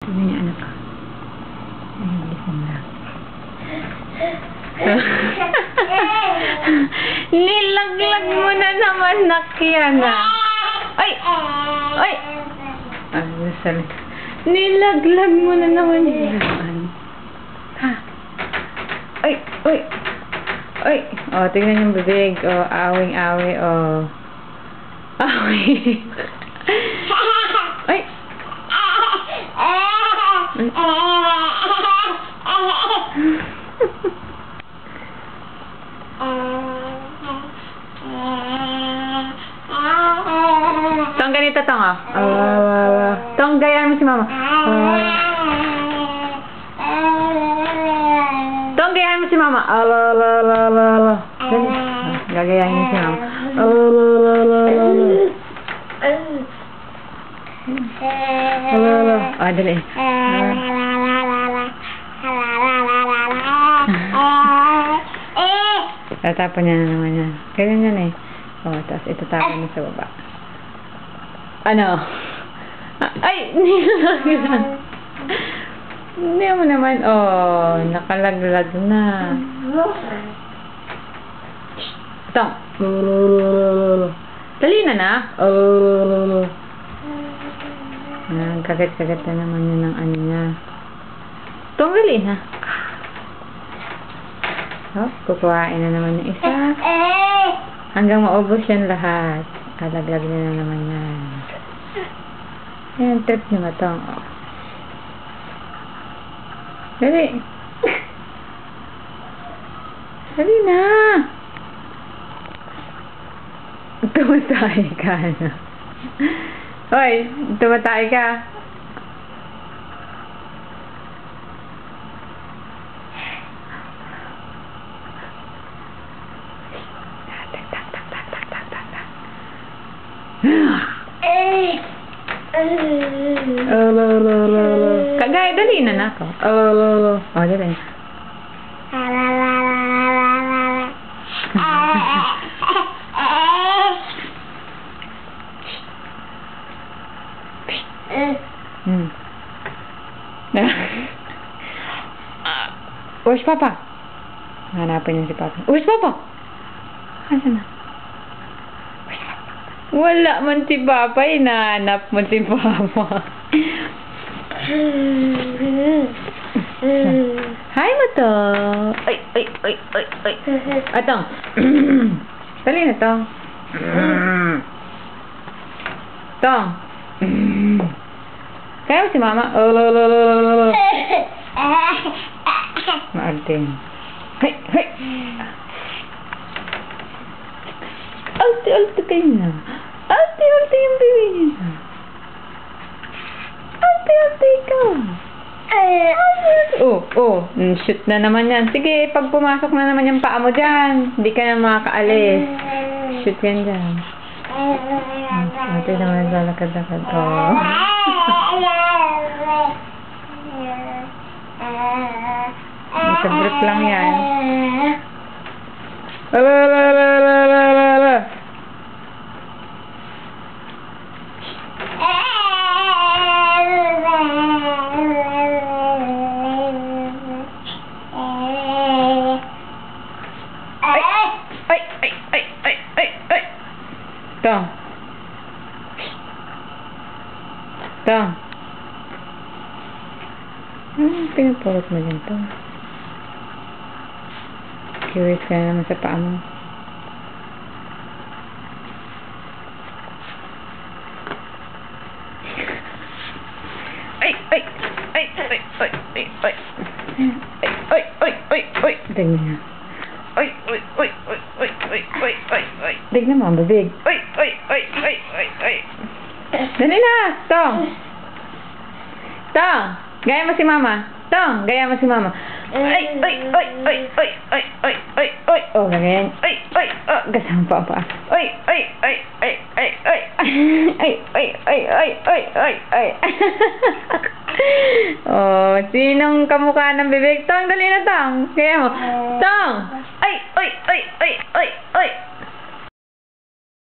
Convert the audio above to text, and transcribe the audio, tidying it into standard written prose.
Tignan niya, anak ko. Ay, gising na. Nilaglag mo na naman, Nakiana. Ay! Ay! Ay, sorry. Nilaglag mo na naman yan. Ha? Ay! Ay! Ay! O, tingnan yung bibig. O, awing-awi. O. Awi. Ay! Tong, ganito tong, oh. Tong, gayaan mo si mama. Tong, gayaan mo si mama. Gagayahin mo si mama. Dali. Tatapon niya na naman yan. Ganyan yan eh. O, tapos itatapon niya sa baba. Ano? Ay! Nilaglag. Hindi mo naman. Oh, nakalaglag na. Tong. Dali na na. Kagat-kagat na naman yun ng ano niya. Tong, dali na. Oh, kukuhain na naman yung isa. Hanggang maubos yan lahat. Kalaglag niya na naman yan. Ayan, trip niyo ba tong? Oh. Dali. Dali na. Tumatay ka na. Hoy, tumatay ka. Kagaya, dali na na ako. Oh, dali. Where's Papa? Hanapin niya si Papa. Where's Papa? Asan na? Wala man si Papa. Hinahanap mo si Papa. Hi mo to. Ay. Atong. Dali na to. Tong. Kaya mo si Mama? Maartin. Hey. Alte kayo na. Alte yung baby niya. Alte ikaw. Shoot na naman yan. Sige, pag pumasok na naman yung paa mo dyan, hindi ka na makakaalis. Shoot yan dyan. Ate naman lalakad-lakad. Nasa-grip lang yan. Tong. Pinapulot mo dyan to. Curious ka naman sa paa mo. Tignan niya. Tignan mo, ang bibig. Dali na, Tong. Tong, gaya mo si Mama. Tong, gaya mo si Mama. Oh, ganyan. Gasang pa. Oh, sinong kamukha ng bibig? Tong, dali na, Tong. Gaya mo. Tong.